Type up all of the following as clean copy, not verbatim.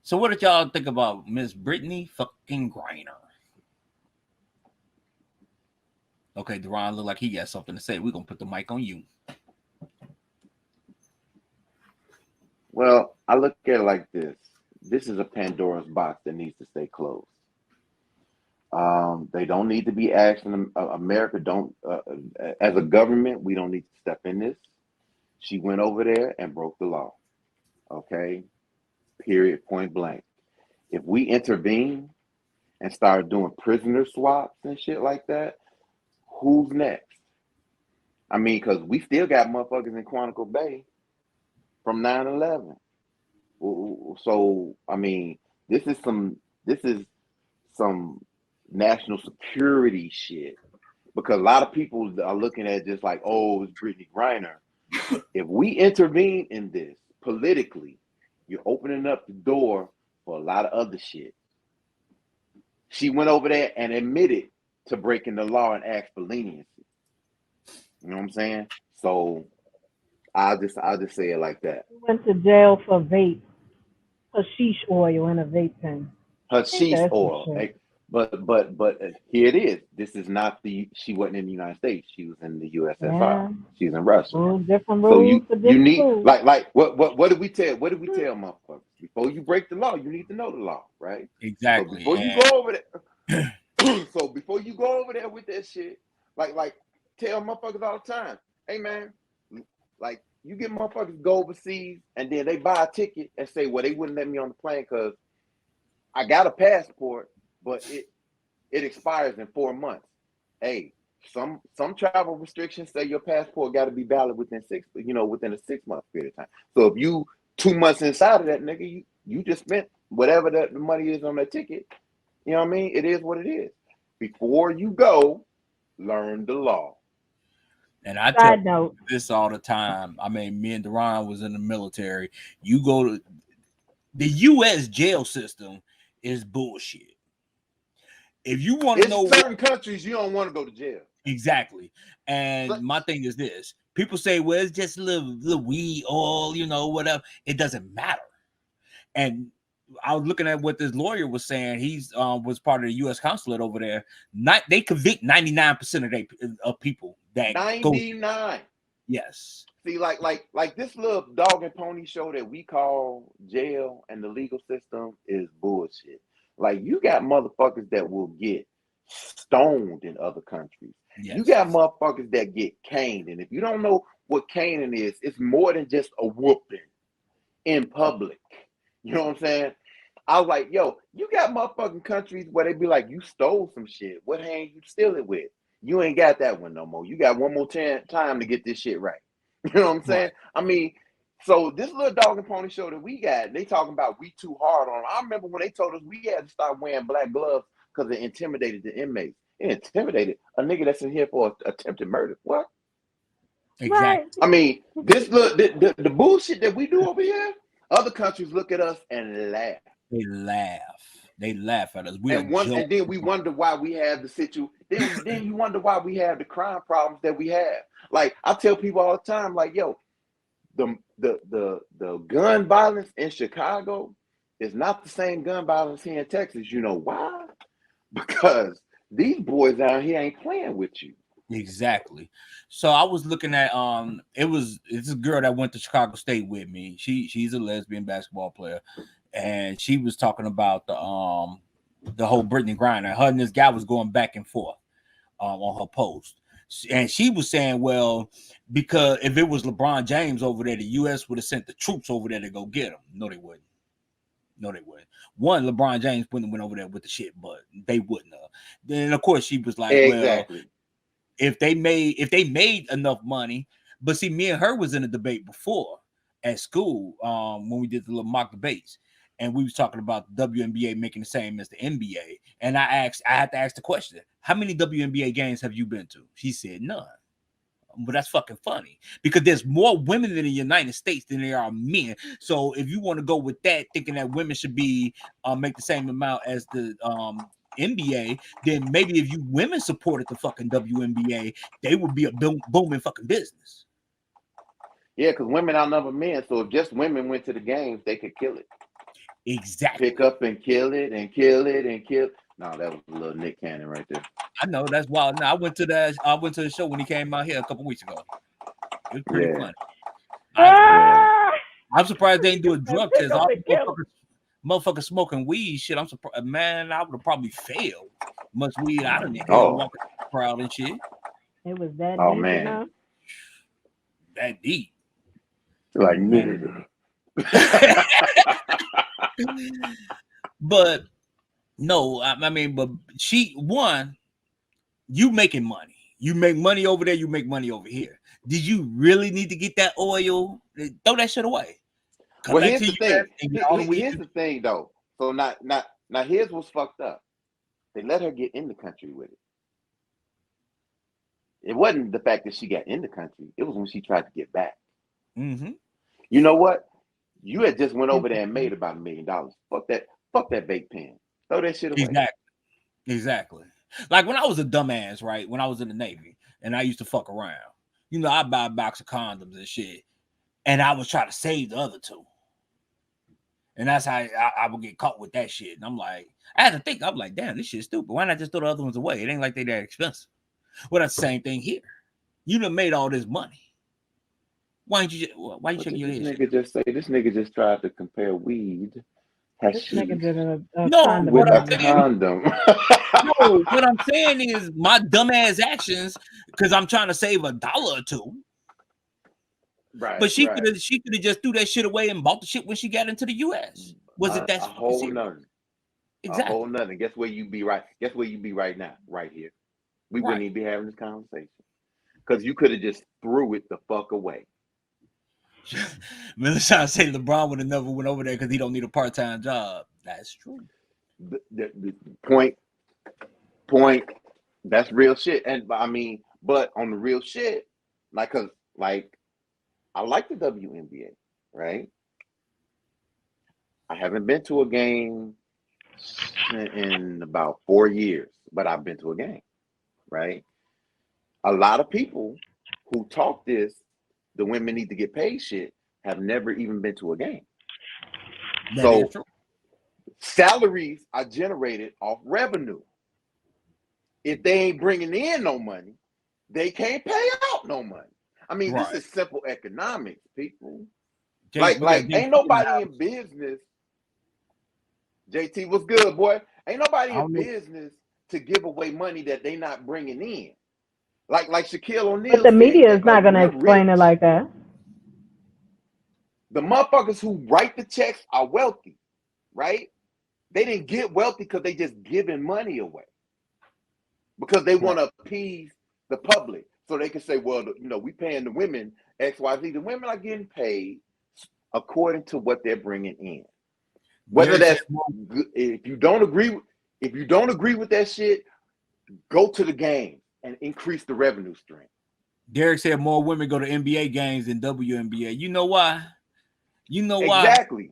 So what did y'all think about Miss Brittney fucking Griner? Okay, Deron look like he got something to say. We're gonna put the mic on you. Well, I look at it like this. This is a Pandora's box that needs to stay closed. They don't need to be asking America. Don't as a government, we don't need to step in this. She went over there and broke the law. Okay, period, point blank. If we intervene and start doing prisoner swaps and shit like that, who's next? I mean, because we still got motherfuckers in Quantico Bay from 9/11. So I mean, this is some national security shit because a lot of people are looking at this like, oh, it's Brittney Griner. If we intervene in this politically, you're opening up the door for a lot of other shit. She went over there and admitted to breaking the law and asked for leniency. You know what I'm saying? So I'll just say it like that. He went to jail for vape, hashish oil in a vape pen. Hashish That's some oil. shit. But here it is. This is not she wasn't in the United States. She was in the USSR. Yeah. She's in Russia. Different So rules for you different need schools. like what did we tell motherfuckers? Before you break the law, you need to know the law, right? Exactly. So before you go over there, so before you go over there with that shit, like tell motherfuckers all the time, hey man, like you get motherfuckers go overseas and then they buy a ticket and say, well, they wouldn't let me on the plane because I got a passport, but it expires in 4 months. Hey, some travel restrictions say your passport got to be valid within within a 6 month period of time. So if you 2 months inside of that, nigga, you just spent whatever the money is on that ticket. You know what I mean? It is what it is. Before you go, learn the law. And I tell Side note. this all the time. I mean, me and Deron was in the military. You go to the U.S. jail system is bullshit. If you want to know certain countries, you don't want to go to jail. Exactly. And my thing is this. People say, well, it's just a little weed oil, whatever. It doesn't matter. And I was looking at what this lawyer was saying. He's was part of the U.S. consulate over there. They convict 99% of people that 99. Yes. See, like this little dog and pony show that we call jail and the legal system is bullshit. Like you got motherfuckers that will get stoned in other countries. Yes. You got motherfuckers that get caned. And if you don't know what caning is, it's more than just a whooping in public. You know what I'm saying? I was like, yo, you got motherfucking countries where they be like, you stole some shit. What hand you steal it with? You ain't got that one no more. You got one more time to get this shit right. You know what I'm saying? Right. I mean, so this little dog and pony show that we got, they talking about we too hard on them. I remember when they told us we had to start wearing black gloves because it intimidated the inmates. It intimidated a nigga that's in here for attempted murder. What? Exactly. I mean, this the bullshit that we do over here, other countries look at us and laugh. They laugh at us. And then we wonder why we have the situation. Then you wonder why we have the crime problems that we have. Like I tell people all the time, like, yo, the gun violence in Chicago is not the same gun violence here in Texas. You know why? Because these boys out here ain't playing with you. Exactly. So I was looking at it's a girl that went to Chicago State with me. She's a lesbian basketball player, and she was talking about the whole Brittney Griner. Her and this guy was going back and forth on her post. And she was saying, well, because if it was LeBron James over there, the U.S. would have sent the troops over there to go get him. No, they wouldn't. One, LeBron James wouldn't have went over there with the shit, but they wouldn't have. Then, of course, she was like, exactly. Well, if they made enough money, but see, me and her was in a debate before at school when we did the little mock debates, and we was talking about the WNBA making the same as the NBA. And I had to ask the question, how many WNBA games have you been to? She said none. But that's fucking funny because there's more women in the United States than there are men. So if you want to go with that, thinking that women should be make the same amount as the NBA, then maybe if you women supported the fucking WNBA, they would be a booming fucking business. Yeah, because women outnumber men. So if just women went to the games, they could kill it. Exactly. Pick up and kill it and kill it and kill. No, that was a little Nick Cannon right there. I know that's wild. Now I went to the show when he came out here a couple weeks ago. It was pretty funny. I'm surprised they didn't do a drug test. All motherfuckers smoking weed. Shit, I'm surprised. Man, I would have probably failed. Much weed I done walking the crowd and shit. It was that deep, man. Enough? That deep. Like nigga. But no, I mean, but you making money. You make money over there, you make money over here. Did you really need to get that oil? Throw that shit away. Well, here's the thing. Here's the thing, though. So now here's what's fucked up. They let her get in the country with it. It wasn't the fact that she got in the country. It was when she tried to get back. Mm-hmm. You know what? You had just went over there and made about $1 million. Fuck that vape pen. Throw that shit away. Exactly. Like when I was a dumbass, right? When I was in the Navy and I used to fuck around. You know, I'd buy a box of condoms and shit. And I was trying to save the other two. And that's how I would get caught with that shit. And I'm like, I had to think. I'm like, damn, this shit's stupid. Why not just throw the other ones away? It ain't like they that expensive. Well, that's the same thing here. You done made all this money. Why you shaking your head? This nigga just tried to compare weed. This nigga did a condom. With a condom. No, what I'm saying is my dumbass actions, because I'm trying to save $1 or $2. Right. But she could have just threw that shit away and bought the shit when she got into the US. Was it that a whole nothing? Exactly. A whole nothing. Guess where you be right? Guess where you be right now? Right here. We wouldn't even be having this conversation. Because you could have just threw it the fuck away. Miller's trying to say LeBron would have never went over there because he don't need a part-time job. That's true. The point. That's real shit. And I mean, but on the real shit, cause I like the WNBA, right? I haven't been to a game in about 4 years, but I've been to a game, right? A lot of people who talk this, the women need to get paid shit, have never even been to a game. So salaries are generated off revenue. If they ain't bringing in no money, they can't pay out no money. I mean, This is simple economics, people. Ain't nobody in business. JT, what's good, boy? Ain't nobody in business to give away money that they not bringing in. Like Shaquille O'Neal. But the media is not going to explain it like that. The motherfuckers who write the checks are wealthy, right? They didn't get wealthy because they just giving money away. Because they want to appease the public. So they can say, well, we paying the women XYZ. The women are getting paid according to what they're bringing in. Whether that's good, if you don't agree with that shit, go to the game and increase the revenue stream. Derek said more women go to NBA games than WNBA. You know why? Exactly.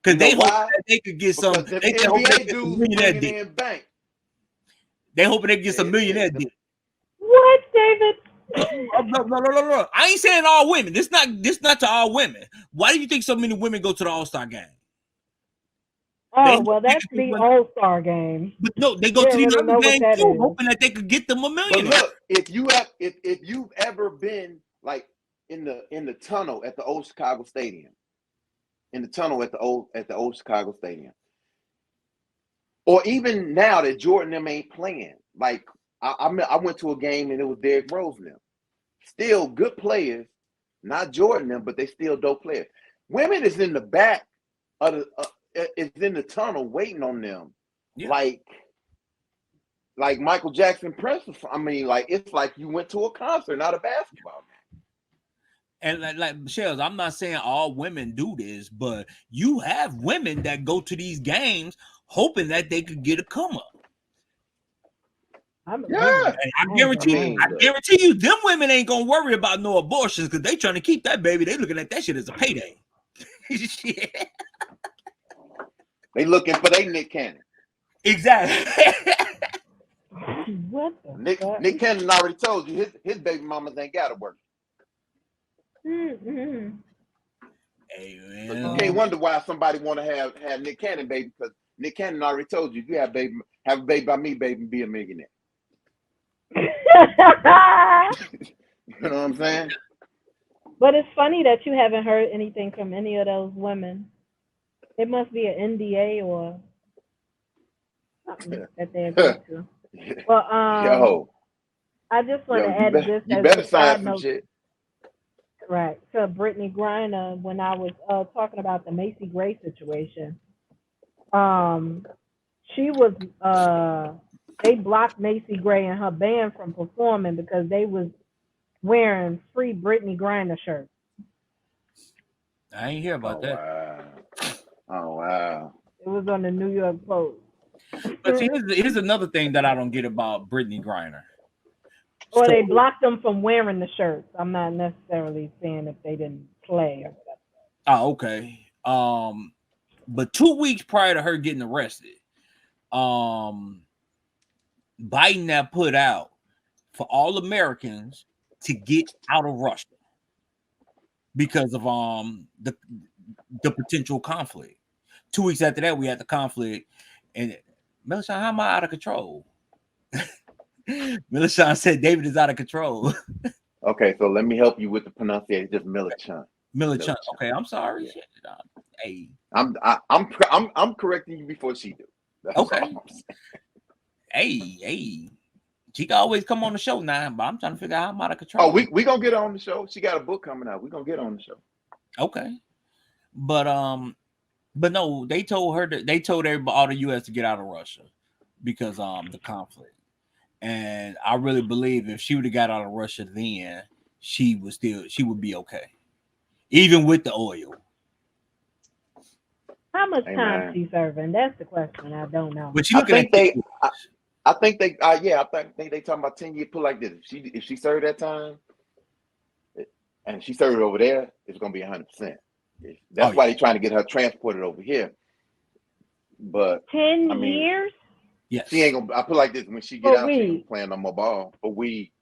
Because they hope that they could get some. They hope they get some millionaire dick. They hoping they get some millionaire dick. What, David? No. I ain't saying all women. This not to all women. Why do you think so many women go to the All-Star game? Oh, that's the All-Star game. But no, they go to the other game too, hoping that they could get them $1 million. But look, if you've ever been like in the tunnel at the old Chicago Stadium, or even now that Jordan them ain't playing, like I went to a game and it was Derrick Rose and them, still good players, not Jordan them, but they still dope players. Women is in the back of the. Is in the tunnel waiting on them, like Michael Jackson Prince. I mean, it's like you went to a concert, not a basketball game. And like Michelle, I'm not saying all women do this, but you have women that go to these games hoping that they could get a come up. I guarantee you, them women ain't gonna worry about no abortions because they trying to keep that baby. They looking at that shit as a payday. Shit. They looking for their Nick Cannon. Exactly. What Nick Cannon already told you his baby mamas ain't got to work. Mm-hmm. Hey, So you man. can't wonder why somebody want to have Nick Cannon, baby, because Nick Cannon already told you, you have a baby by me, baby, and be a millionaire. You know what I'm saying? But it's funny that you haven't heard anything from any of those women. It must be an NDA or something that they agree to. Well, Yo, I just want to you add this you as better a sign side some note, shit. right? To Brittney Griner when I was talking about the Macy Gray situation. She was they blocked Macy Gray and her band from performing because they was wearing free Brittney Griner shirts. I ain't hear about Oh that. wow. Oh wow. It was on the New York Post. But see, here's another thing that I don't get about Brittney Griner. Or So, they blocked them from wearing the shirts. I'm not necessarily saying if they didn't play or whatever. okay. But 2 weeks prior to her getting arrested, Biden had put out for all Americans to get out of Russia because of the potential conflict. 2 weeks after that, we had the conflict, and Melishawn, how am I out of control? Melishawn said David is out of control. Okay, so let me help you with the pronunciation. Just Millichan. Melishawn, okay, I'm sorry. Yeah. Shit. Hey, I'm correcting you before she do. That's okay. all I'm saying. Hey. She can always come on the show now, but I'm trying to figure out how I'm out of control. Oh, we gonna get her on the show. She got a book coming out. We gonna get her on the show. Okay. But no, they told everybody, all the US to get out of Russia because the conflict. And I really believe if she would have got out of Russia then, she would be okay. Even with the oil. How much Hey, time man. she serving? That's the question. I don't know. But you looking at I think they talking about 10 years. Put like this: if she served that time, and she served over there, it's gonna be 100%. That's why they're trying to get her transported over here. But 10 years? Yes. She ain't gonna. I put like this: when she get out, she ain't playing no more ball. But we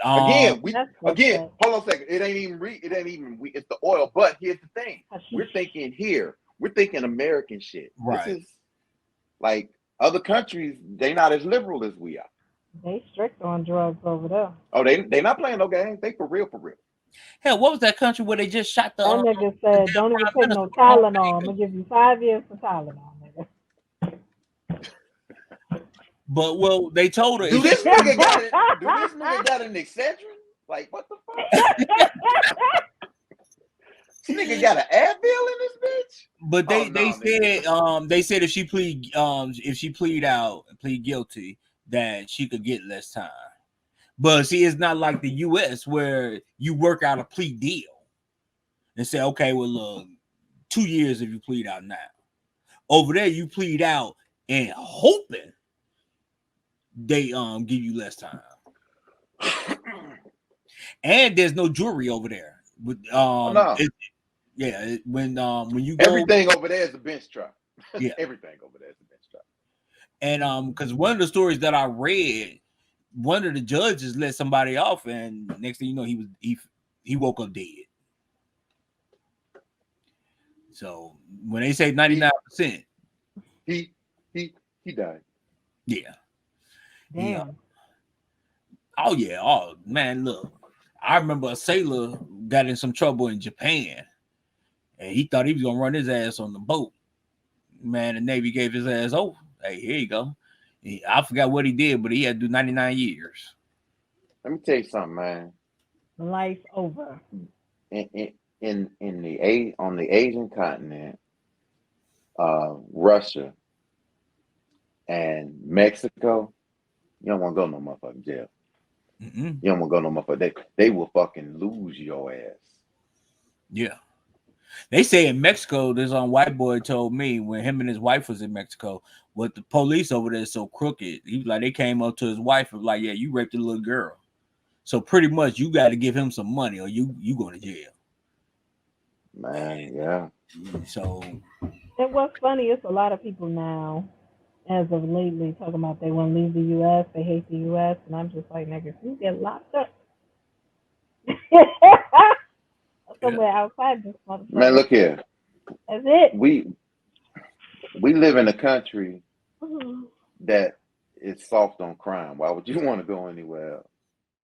again. Hold on a second. It ain't even. It's the oil. But here's the thing: we're thinking here. We're thinking American shit. Right. This is like other countries. They not as liberal as we are. They strict on drugs over there. Oh, they not playing no games. They for real. Hell, what was that country where they just shot the? That nigga said, "Don't even take no Tylenol. I'm gonna give you 5 years for Tylenol, nigga." But well, they told her. Do this nigga got an Excedrin? Like what the fuck? This nigga got an Advil in this bitch? But they said if she plead guilty, that she could get less time. But see, it's not like the US where you work out a plea deal and say, okay, well, look, 2 years if you plead out now. Over there, you plead out and hoping they give you less time. And there's no jury over there. When you go, everything over there is a bench trial. Yeah, everything over there is a bench trial. And because one of the stories that I read, one of the judges let somebody off, and next thing you know, he woke up dead. So when they say 99%, he died. Yeah. Damn. Yeah. Oh yeah. Oh man, look. I remember a sailor got in some trouble in Japan, and he thought he was gonna run his ass on the boat. Man, the Navy gave his ass over. Hey, here you go. I forgot what he did, but he had to do 99 years. Let me tell you something, man. Life over. On the Asian continent, Russia and Mexico, you don't want to go no motherfucking jail. You don't want to go no motherfucker. They will fucking lose your ass. Yeah. They say in Mexico, this white boy told me when him and his wife was in Mexico, what the police over there is so crooked. He was like, they came up to his wife and was like, yeah, you raped a little girl. So pretty much you got to give him some money or you going to jail. Man, yeah. So. And what's funny, it's a lot of people now, as of lately, talking about they want to leave the U.S., they hate the U.S., and I'm just like, nigga, if you get locked up, that's somewhere outside this motherfucker. Man, look here. That's it. We live in a country Mhm. that is soft on crime. Why would you want to go anywhere else?